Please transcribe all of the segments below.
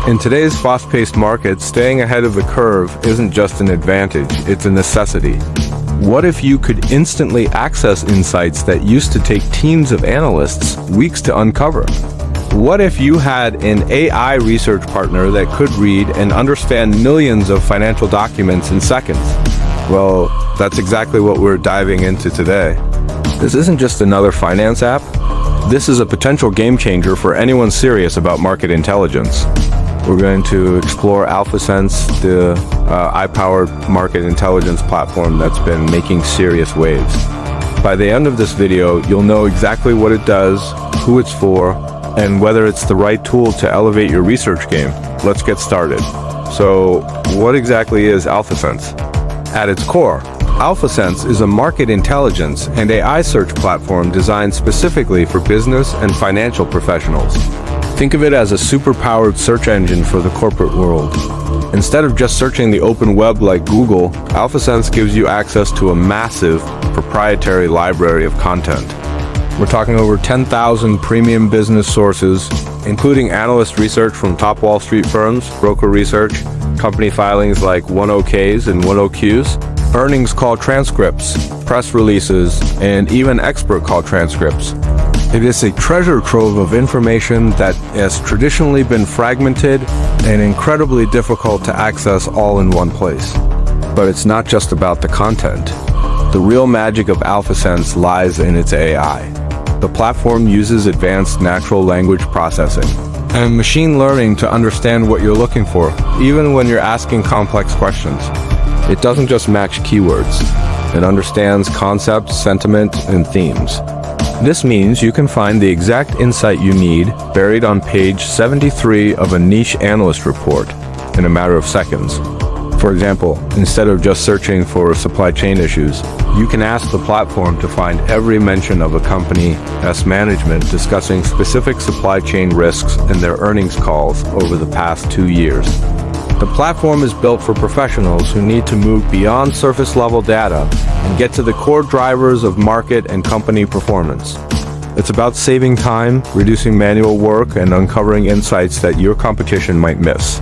In today's fast-paced market, staying ahead of the curve isn't just an advantage, it's a necessity. What if you could instantly access insights that used to take teams of analysts weeks to uncover? What if you had an AI research partner that could read and understand millions of financial documents in seconds? Well, that's exactly what we're diving into today. This isn't just another finance app. This is a potential game changer for anyone serious about market intelligence. We're going to explore AlphaSense, the AI-powered market intelligence platform that's been making serious waves. By the end of this video, you'll know exactly what it does, who it's for, and whether it's the right tool to elevate your research game. Let's get started. So, what exactly is AlphaSense? At its core, AlphaSense is a market intelligence and AI search platform designed specifically for business and financial professionals. Think of it as a super-powered search engine for the corporate world. Instead of just searching the open web like Google, AlphaSense gives you access to a massive, proprietary library of content. We're talking over 10,000 premium business sources, including analyst research from top Wall Street firms, broker research, company filings like 10Ks and 10Qs, earnings call transcripts, press releases, and even expert call transcripts. It is a treasure trove of information that has traditionally been fragmented and incredibly difficult to access all in one place. But it's not just about the content. The real magic of AlphaSense lies in its AI. The platform uses advanced natural language processing and machine learning to understand what you're looking for, even when you're asking complex questions. It doesn't just match keywords. It understands concepts, sentiment, and themes. This means you can find the exact insight you need buried on page 73 of a niche analyst report in a matter of seconds. For example, instead of just searching for supply chain issues, you can ask the platform to find every mention of a company's management discussing specific supply chain risks in their earnings calls over the past 2 years. The platform is built for professionals who need to move beyond surface-level data and get to the core drivers of market and company performance. It's about saving time, reducing manual work, and uncovering insights that your competition might miss.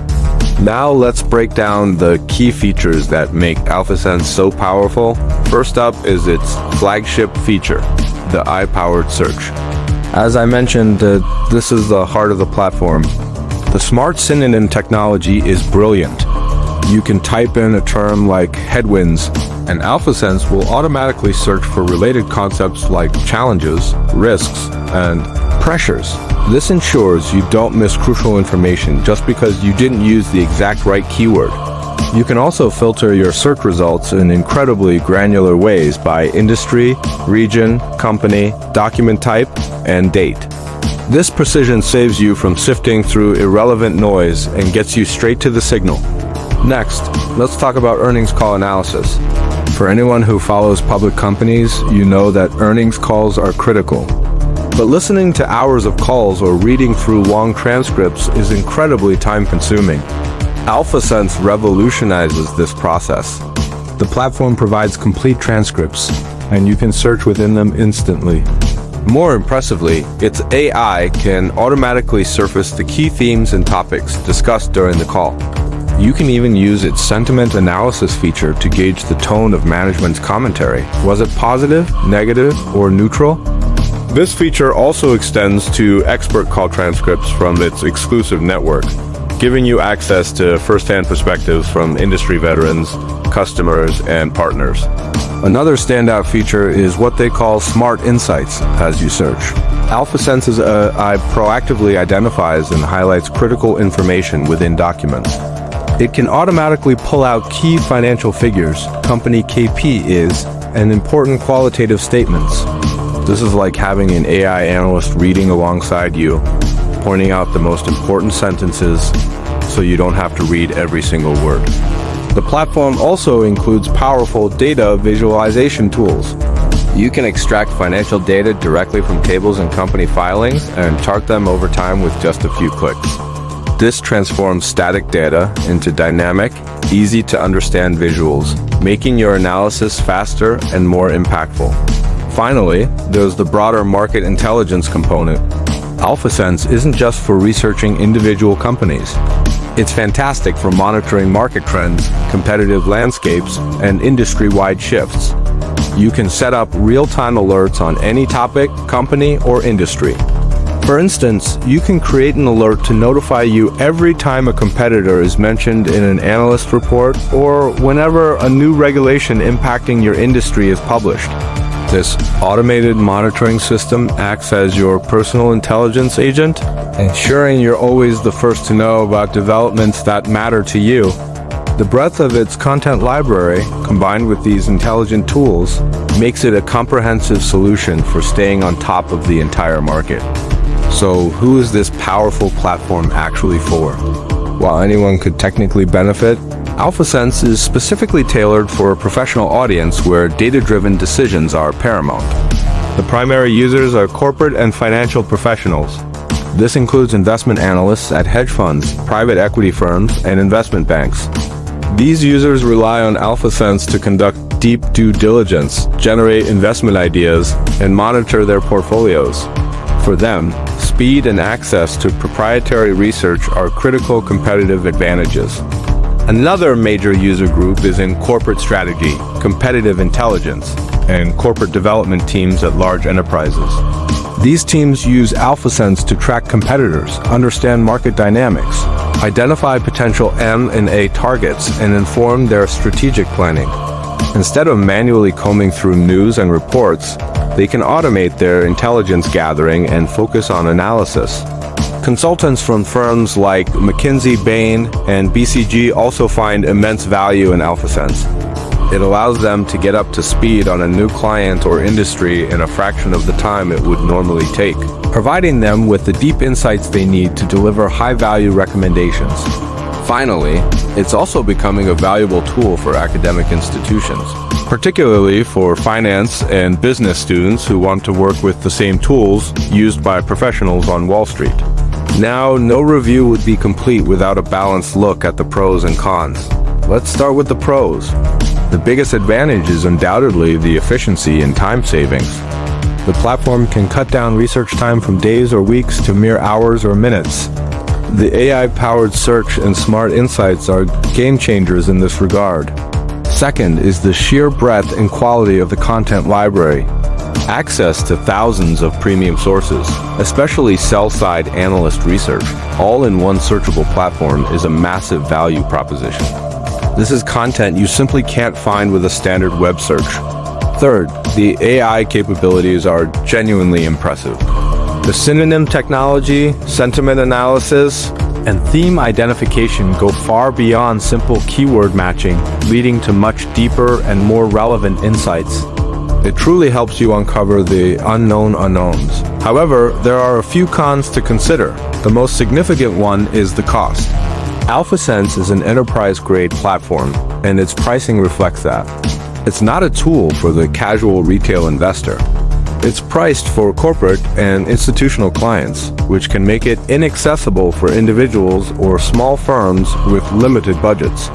Now let's break down the key features that make AlphaSense so powerful. First up is its flagship feature, the AI-powered search. As I mentioned, this is the heart of the platform. The smart synonym technology is brilliant. You can type in a term like headwinds, and AlphaSense will automatically search for related concepts like challenges, risks, and pressures. This ensures you don't miss crucial information just because you didn't use the exact right keyword. You can also filter your search results in incredibly granular ways by industry, region, company, document type, and date. This precision saves you from sifting through irrelevant noise and gets you straight to the signal. Next, let's talk about earnings call analysis. For anyone who follows public companies, you know that earnings calls are critical. But listening to hours of calls or reading through long transcripts is incredibly time-consuming. AlphaSense revolutionizes this process. The platform provides complete transcripts, and you can search within them instantly. More impressively, its AI can automatically surface the key themes and topics discussed during the call. You can even use its sentiment analysis feature to gauge the tone of management's commentary. Was it positive, negative, or neutral? This feature also extends to expert call transcripts from its exclusive network, giving you access to first-hand perspectives from industry veterans, customers, and partners. Another standout feature is what they call smart insights as you search. AlphaSense's AI proactively identifies and highlights critical information within documents. It can automatically pull out key financial figures, company KPIs, and important qualitative statements. This is like having an AI analyst reading alongside you, pointing out the most important sentences so you don't have to read every single word. The platform also includes powerful data visualization tools. You can extract financial data directly from tables and company filings and chart them over time with just a few clicks. This transforms static data into dynamic, easy-to-understand visuals, making your analysis faster and more impactful. Finally, there's the broader market intelligence component. AlphaSense isn't just for researching individual companies. It's fantastic for monitoring market trends, competitive landscapes, and industry-wide shifts. You can set up real-time alerts on any topic, company, or industry. For instance, you can create an alert to notify you every time a competitor is mentioned in an analyst report or whenever a new regulation impacting your industry is published. This automated monitoring system acts as your personal intelligence agent, ensuring you're always the first to know about developments that matter to you. The breadth of its content library, combined with these intelligent tools, makes it a comprehensive solution for staying on top of the entire market. So, who is this powerful platform actually for? While anyone could technically benefit, AlphaSense is specifically tailored for a professional audience where data-driven decisions are paramount. The primary users are corporate and financial professionals. This includes investment analysts at hedge funds, private equity firms, and investment banks. These users rely on AlphaSense to conduct deep due diligence, generate investment ideas, and monitor their portfolios. For them, speed and access to proprietary research are critical competitive advantages. Another major user group is in corporate strategy, competitive intelligence, and corporate development teams at large enterprises. These teams use AlphaSense to track competitors, understand market dynamics, identify potential M&A targets, and inform their strategic planning. Instead of manually combing through news and reports, they can automate their intelligence gathering and focus on analysis. Consultants from firms like McKinsey, Bain, and BCG also find immense value in AlphaSense. It allows them to get up to speed on a new client or industry in a fraction of the time it would normally take, providing them with the deep insights they need to deliver high-value recommendations. Finally, it's also becoming a valuable tool for academic institutions, particularly for finance and business students who want to work with the same tools used by professionals on Wall Street. Now, no review would be complete without a balanced look at the pros and cons. Let's start with the pros. The biggest advantage is undoubtedly the efficiency and time savings. The platform can cut down research time from days or weeks to mere hours or minutes. The AI-powered search and smart insights are game changers in this regard. Second is the sheer breadth and quality of the content library. Access to thousands of premium sources, especially sell-side analyst research, all in one searchable platform is a massive value proposition. This is content you simply can't find with a standard web search. Third, the AI capabilities are genuinely impressive. The synonym technology, sentiment analysis, and theme identification go far beyond simple keyword matching, leading to much deeper and more relevant insights. It truly helps you uncover the unknown unknowns. However, there are a few cons to consider. The most significant one is the cost. AlphaSense is an enterprise-grade platform, and its pricing reflects that. It's not a tool for the casual retail investor. It's priced for corporate and institutional clients, which can make it inaccessible for individuals or small firms with limited budgets.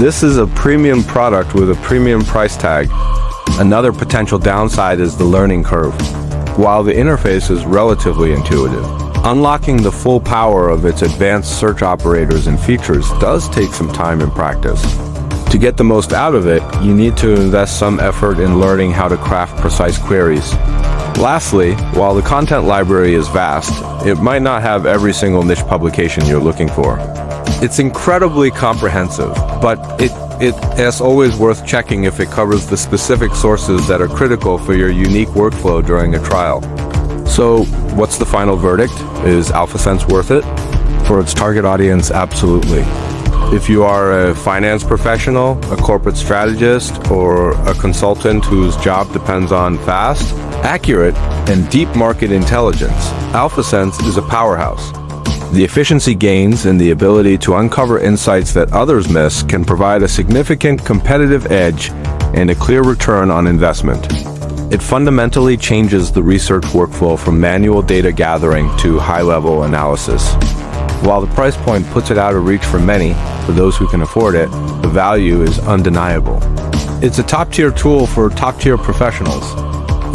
This is a premium product with a premium price tag. Another potential downside is the learning curve. While the interface is relatively intuitive, unlocking the full power of its advanced search operators and features does take some time and practice. To get the most out of it, you need to invest some effort in learning how to craft precise queries. Lastly, while the content library is vast, it might not have every single niche publication you're looking for. It's incredibly comprehensive, but it's always worth checking if it covers the specific sources that are critical for your unique workflow during a trial. So, what's the final verdict? Is AlphaSense worth it? For its target audience, absolutely. If you are a finance professional, a corporate strategist, or a consultant whose job depends on fast, accurate, and deep market intelligence, AlphaSense is a powerhouse. The efficiency gains and the ability to uncover insights that others miss can provide a significant competitive edge and a clear return on investment. It fundamentally changes the research workflow from manual data gathering to high-level analysis. While the price point puts it out of reach for many, for those who can afford it, the value is undeniable. It's a top-tier tool for top-tier professionals.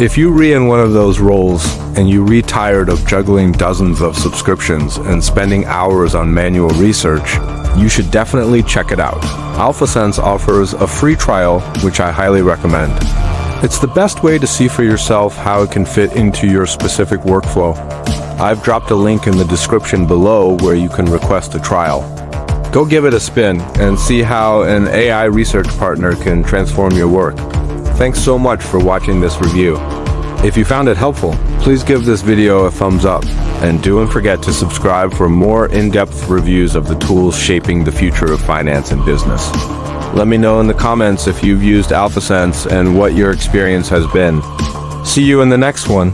If you re in one of those roles and you re-tired of juggling dozens of subscriptions and spending hours on manual research, you should definitely check it out. AlphaSense offers a free trial, which I highly recommend. It's the best way to see for yourself how it can fit into your specific workflow. I've dropped a link in the description below where you can request a trial. Go give it a spin and see how an AI research partner can transform your work. Thanks so much for watching this review. If you found it helpful, please give this video a thumbs up, and don't forget to subscribe for more in-depth reviews of the tools shaping the future of finance and business. Let me know in the comments if you've used AlphaSense and what your experience has been. See you in the next one.